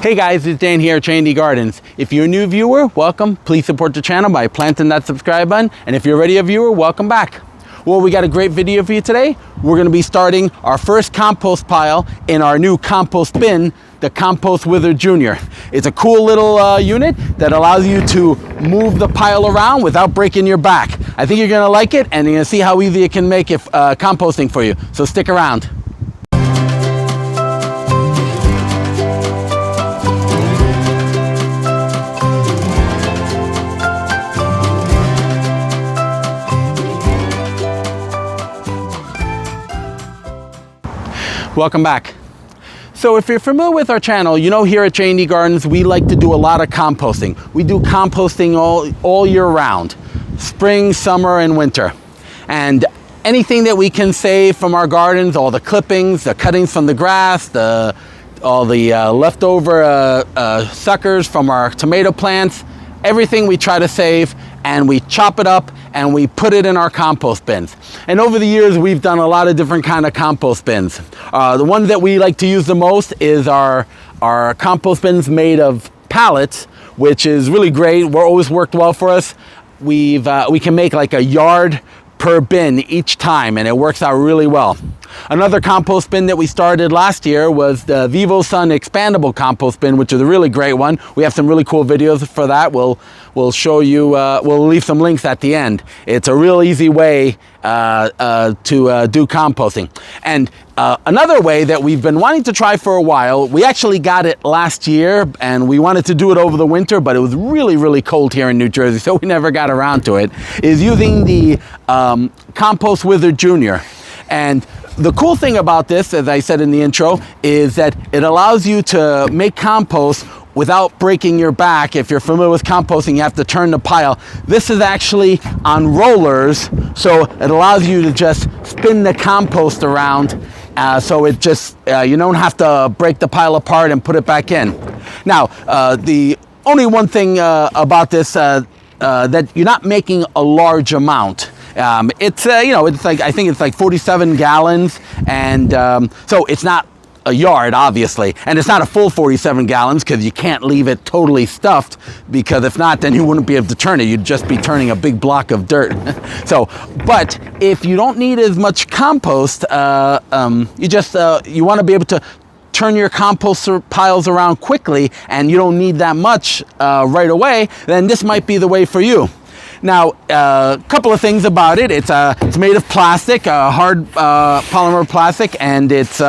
Hey guys, it's Dan here at J&D Gardens. If you're a new viewer, welcome. Please support the channel by planting that subscribe button. And if you're already a viewer, welcome back. Well, we got a great video for you today. We're gonna be starting our first compost pile in our new compost bin, the Compost Wizard Jr. It's a cool little unit that allows you to move the pile around without breaking your back. I think you're gonna like it, and you're gonna see how easy it can make it composting for you. So stick around. Welcome back. So if you're familiar with our channel, you know here at J&D Gardens, we like to do a lot of composting. We do composting all year round, spring, summer, and winter. And anything that we can save from our gardens, all the clippings, the cuttings from the grass, all the leftover suckers from our tomato plants, everything we try to save, and we chop it up and we put it in our compost bins. And over the years, we've done a lot of different kind of compost bins. The one that we like to use the most is our compost bins made of pallets, which is really great. We're always worked well for us. We can make like a yard per bin each time, and it works out really well. Another compost bin that we started last year was the Vivo Sun expandable compost bin, which is a really great one. We have some really cool videos for that. We'll show you, we'll leave some links at the end. It's a real easy way to do composting. And another way that we've been wanting to try for a while, we actually got it last year and we wanted to do it over the winter, but it was really, really cold here in New Jersey, so we never got around to it, is using the Compost Wizard Jr. And the cool thing about this, as I said in the intro, is that it allows you to make compost without breaking your back. If you're familiar with composting, you have to turn the pile. This is actually on rollers, so it allows you to just spin the compost around, so it just, you don't have to break the pile apart and put it back in. Now, the only one thing about this, that you're not making a large amount. It's it's like, I think it's like 47 gallons, and so it's not a yard, obviously, and it's not a full 47 gallons because you can't leave it totally stuffed, because if not, then you wouldn't be able to turn it. You'd just be turning a big block of dirt. So, but if you don't need as much compost, you want to be able to turn your compost piles around quickly, and you don't need that much right away, then this might be the way for you. Now, a couple of things about it. It's made of plastic, hard polymer plastic, and it's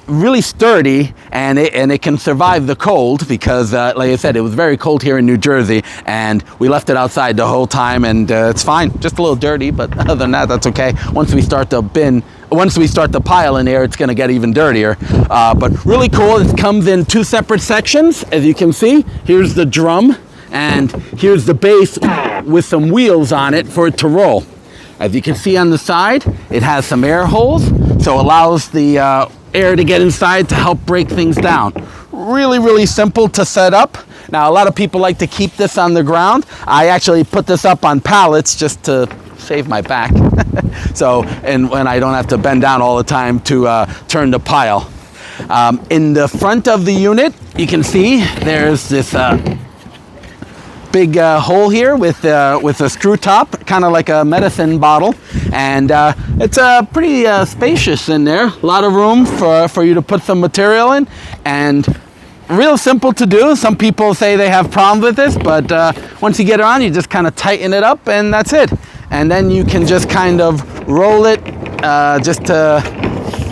really sturdy, and it can survive the cold because, like I said, it was very cold here in New Jersey, and we left it outside the whole time, and it's fine. Just a little dirty, but other than that, that's okay. Once we start the pile in there, it's going to get even dirtier. But really cool. It comes in two separate sections, as you can see. Here's the drum, and here's the base with some wheels on it for it to roll. As you can see on the side, it has some air holes, so it allows the air to get inside to help break things down. Really, really simple to set up. Now, a lot of people like to keep this on the ground. I actually put this up on pallets just to save my back. So, and when I don't have to bend down all the time to turn the pile. In the front of the unit, you can see there's this big hole here with a screw top, kind of like a medicine bottle, and it's pretty spacious in there. A lot of room for you to put some material in, and real simple to do. Some people say they have problems with this, but once you get it on, you just kind of tighten it up, and that's it. And then you can just kind of roll it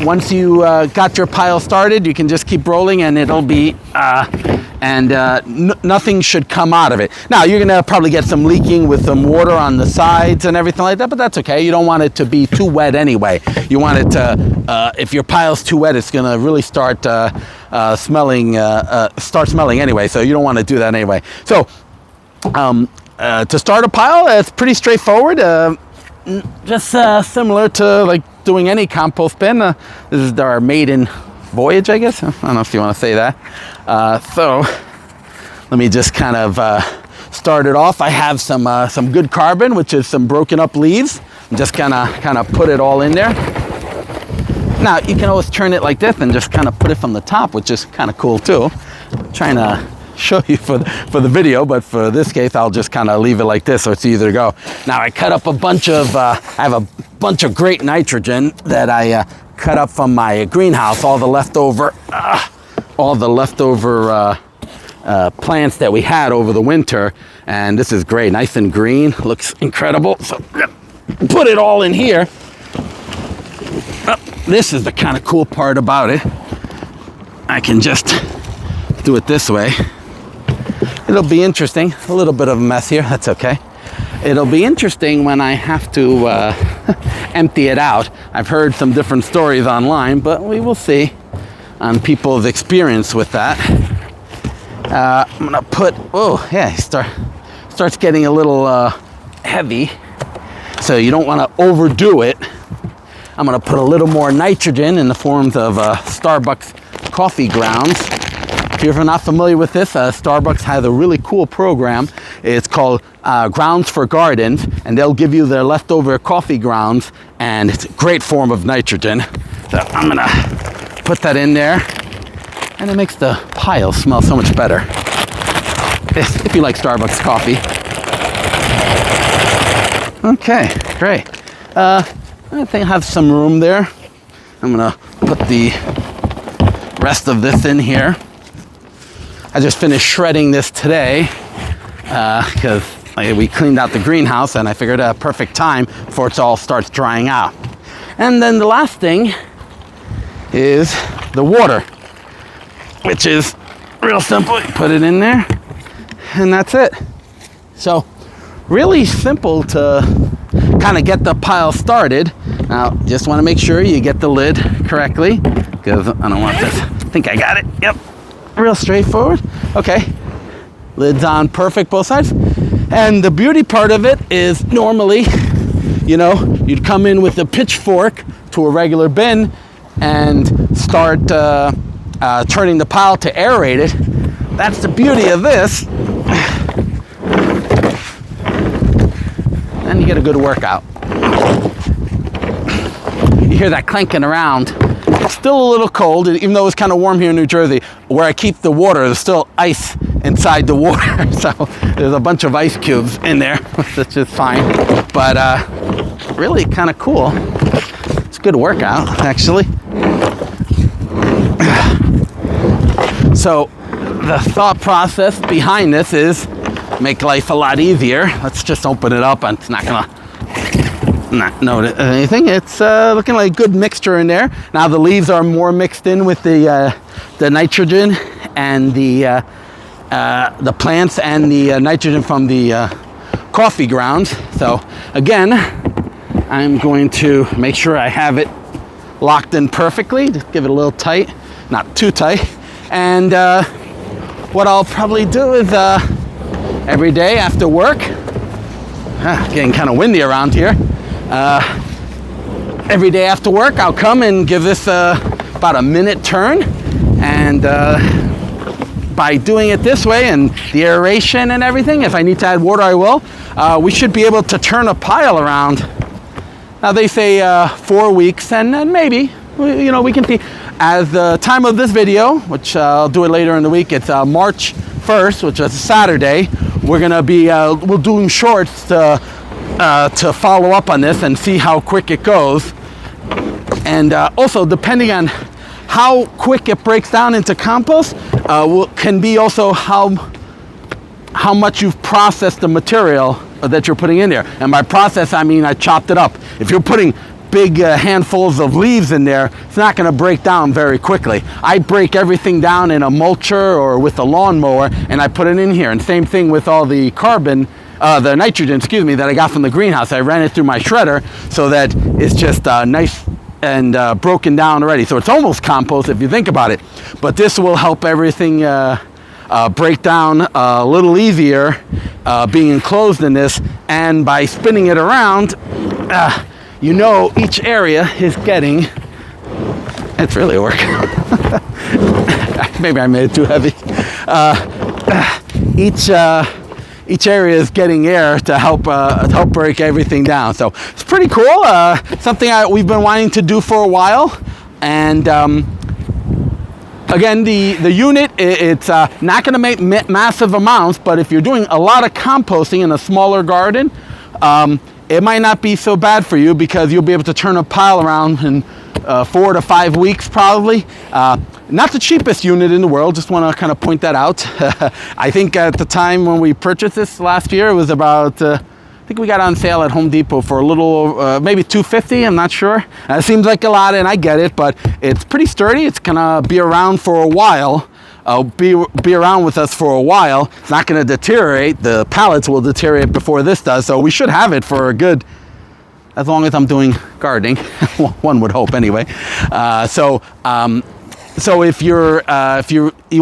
once you got your pile started, you can just keep rolling, and it'll be nothing should come out of it. Now, you're gonna probably get some leaking with some water on the sides and everything like that, but that's okay. You don't want it to be too wet anyway. You want it to, if your pile's too wet, it's gonna really start smelling anyway, so you don't want to do that anyway. So, to start a pile, it's pretty straightforward. Just similar to like doing any compost bin. This is our maiden voyage, I guess. I don't know if you want to say that. So let me just kind of start it off. I have some good carbon, which is some broken up leaves. I'm just kind of put it all in there. Now, you can always turn it like this and just kind of put it from the top, which is kind of cool too. trying to show you for the video, but for this case, I'll just kind of leave it like this so it's easier to go. Now I cut up a bunch of, I have a bunch of great nitrogen that I cut up from my greenhouse, all the leftover plants that we had over the winter. And this is great, nice and green, looks incredible. So put it all in here. This is the kind of cool part about it. I can just do it this way. It'll be interesting. A little bit of a mess here, that's okay. It'll be interesting when I have to empty it out. I've heard some different stories online, but we will see on people's experience with that. I'm gonna put, oh yeah, starts getting a little heavy, so you don't want to overdo it. I'm gonna put a little more nitrogen in the forms of Starbucks coffee grounds. If you're not familiar with this, Starbucks has a really cool program. It's called Grounds for Gardens, and they'll give you their leftover coffee grounds, and it's a great form of nitrogen. So I'm gonna put that in there, and it makes the pile smell so much better. If you like Starbucks coffee. Okay, great. I think I have some room there. I'm gonna put the rest of this in here. I just finished shredding this today because we cleaned out the greenhouse, and I figured a perfect time before it all starts drying out. And then the last thing is the water, which is real simple. You put it in there, and that's it. So really simple to kind of get the pile started. Now, just want to make sure you get the lid correctly, because I don't want this. I think I got it. Yep. Real straightforward. Okay. Lid's on perfect both sides. And the beauty part of it is normally, you know, you'd come in with a pitchfork to a regular bin and start turning the pile to aerate it. That's the beauty of this. And you get a good workout. You hear that clanking around. It's still a little cold, even though it's kind of warm here in New Jersey. Where I keep the water, there's still ice inside the water. So there's a bunch of ice cubes in there, which is fine. But really kind of cool. It's a good workout, actually. So the thought process behind this is make life a lot easier. Let's just open it up, and it's not gonna not notice anything. It's looking like a good mixture in there. Now the leaves are more mixed in with the nitrogen and the plants and the nitrogen from the coffee grounds. So again, I'm going to make sure I have it locked in perfectly. Just give it a little tight, not too tight. And what I'll probably do is every day after work, getting kind of windy around here, every day after work I'll come and give this about a minute turn, and by doing it this way and the aeration and everything, if I need to add water I will, we should be able to turn a pile around. Now they say 4 weeks, and then maybe, you know, we can see. As the time of this video, which I'll do it later in the week, it's March 1st, which is a Saturday. We're gonna be we're doing shorts to follow up on this and see how quick it goes. And also, depending on how quick it breaks down into compost, can be also how much you've processed the material that you're putting in there. And by process, I mean I chopped it up. If you're putting big handfuls of leaves in there, it's not going to break down very quickly. I break everything down in a mulcher or with a lawnmower, and I put it in here. And same thing with all the the nitrogen, excuse me, that I got from the greenhouse. I ran it through my shredder so that it's just nice and broken down already. So it's almost compost if you think about it. But this will help everything break down a little easier being enclosed in this. And by spinning it around, you know each area is getting, it's really working. Maybe I made it too heavy. Each area is getting air to help break everything down. So it's pretty cool. Something we've been wanting to do for a while, and Again, the unit, it's not going to make massive amounts, but if you're doing a lot of composting in a smaller garden, it might not be so bad for you, because you'll be able to turn a pile around in 4 to 5 weeks probably. Not the cheapest unit in the world, just want to kind of point that out. I think at the time when we purchased this last year, it was about, I think we got on sale at Home Depot for a little, maybe $250, I'm not sure. It seems like a lot, and I get it, but it's pretty sturdy. It's gonna be around for a while. Be around with us for a while. It's not gonna deteriorate. The pallets will deteriorate before this does, so we should have it for a good, as long as I'm doing gardening, one would hope anyway. So if you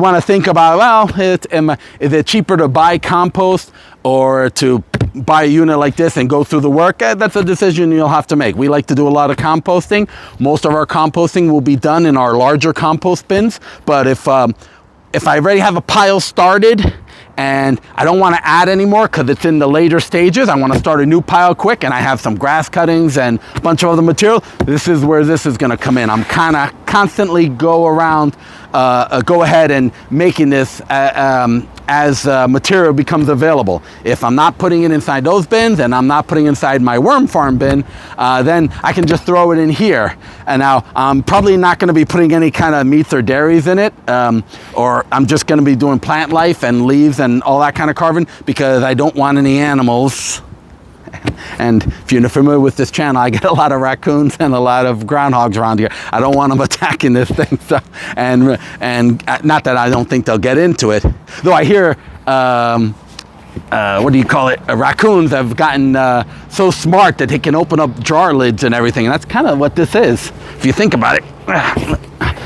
want to think about, well, is it cheaper to buy compost or to buy a unit like this and go through the work? That's a decision you'll have to make. We like to do a lot of composting. Most of our composting will be done in our larger compost bins, but if I already have a pile started and I don't want to add anymore because it's in the later stages, I want to start a new pile quick, and I have some grass cuttings and a bunch of other material, this is where this is going to come in. I'm kind of constantly go ahead and making this as material becomes available. If I'm not putting it inside those bins and I'm not putting it inside my worm farm bin, then I can just throw it in here. And now I'm probably not going to be putting any kind of meats or dairies in it, or I'm just going to be doing plant life and leaves and all that kind of carving, because I don't want any animals. And if you're familiar with this channel, I get a lot of raccoons and a lot of groundhogs around here. I don't want them attacking this thing. So, and not that I don't think they'll get into it. Though I hear, what do you call it? Raccoons have gotten so smart that they can open up jar lids and everything. And that's kind of what this is, if you think about it.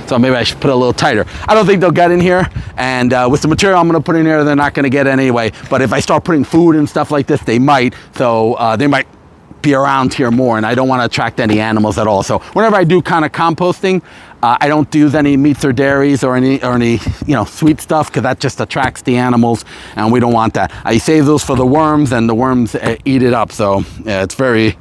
So maybe I should put it a little tighter. I don't think they'll get in here, and with the material I'm going to put in here, they're not going to get anyway. But if I start putting food and stuff like this, they might. So they might be around here more, and I don't want to attract any animals at all. So whenever I do kind of composting, I don't use any meats or dairies or any sweet stuff, because that just attracts the animals, and we don't want that. I save those for the worms, and the worms eat it up. So yeah, it's very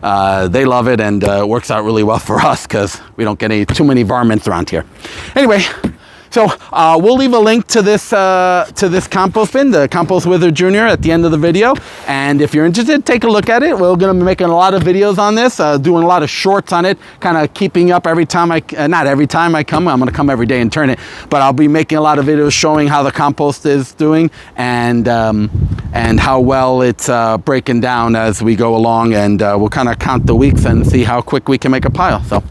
they love it, and it works out really well for us because we don't get too many varmints around here. Anyway, so we'll leave a link to this compost bin, the Compost Wizard Jr, at the end of the video. And if you're interested, take a look at it. We're going to be making a lot of videos on this, doing a lot of shorts on it, kind of keeping up every time not every time I come. I'm going to come every day and turn it, but I'll be making a lot of videos showing how the compost is doing, and how well it's breaking down as we go along. And we'll kind of count the weeks and see how quick we can make a pile. So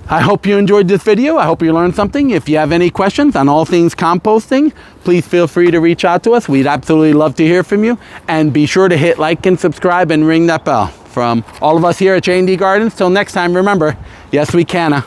I hope you enjoyed this video. I hope you learned something. If you have any questions on all things composting, please feel free to reach out to us. We'd absolutely love to hear from you. And be sure to hit like and subscribe and ring that bell. From all of us here at J&D Gardens, till next time, remember, yes, we can.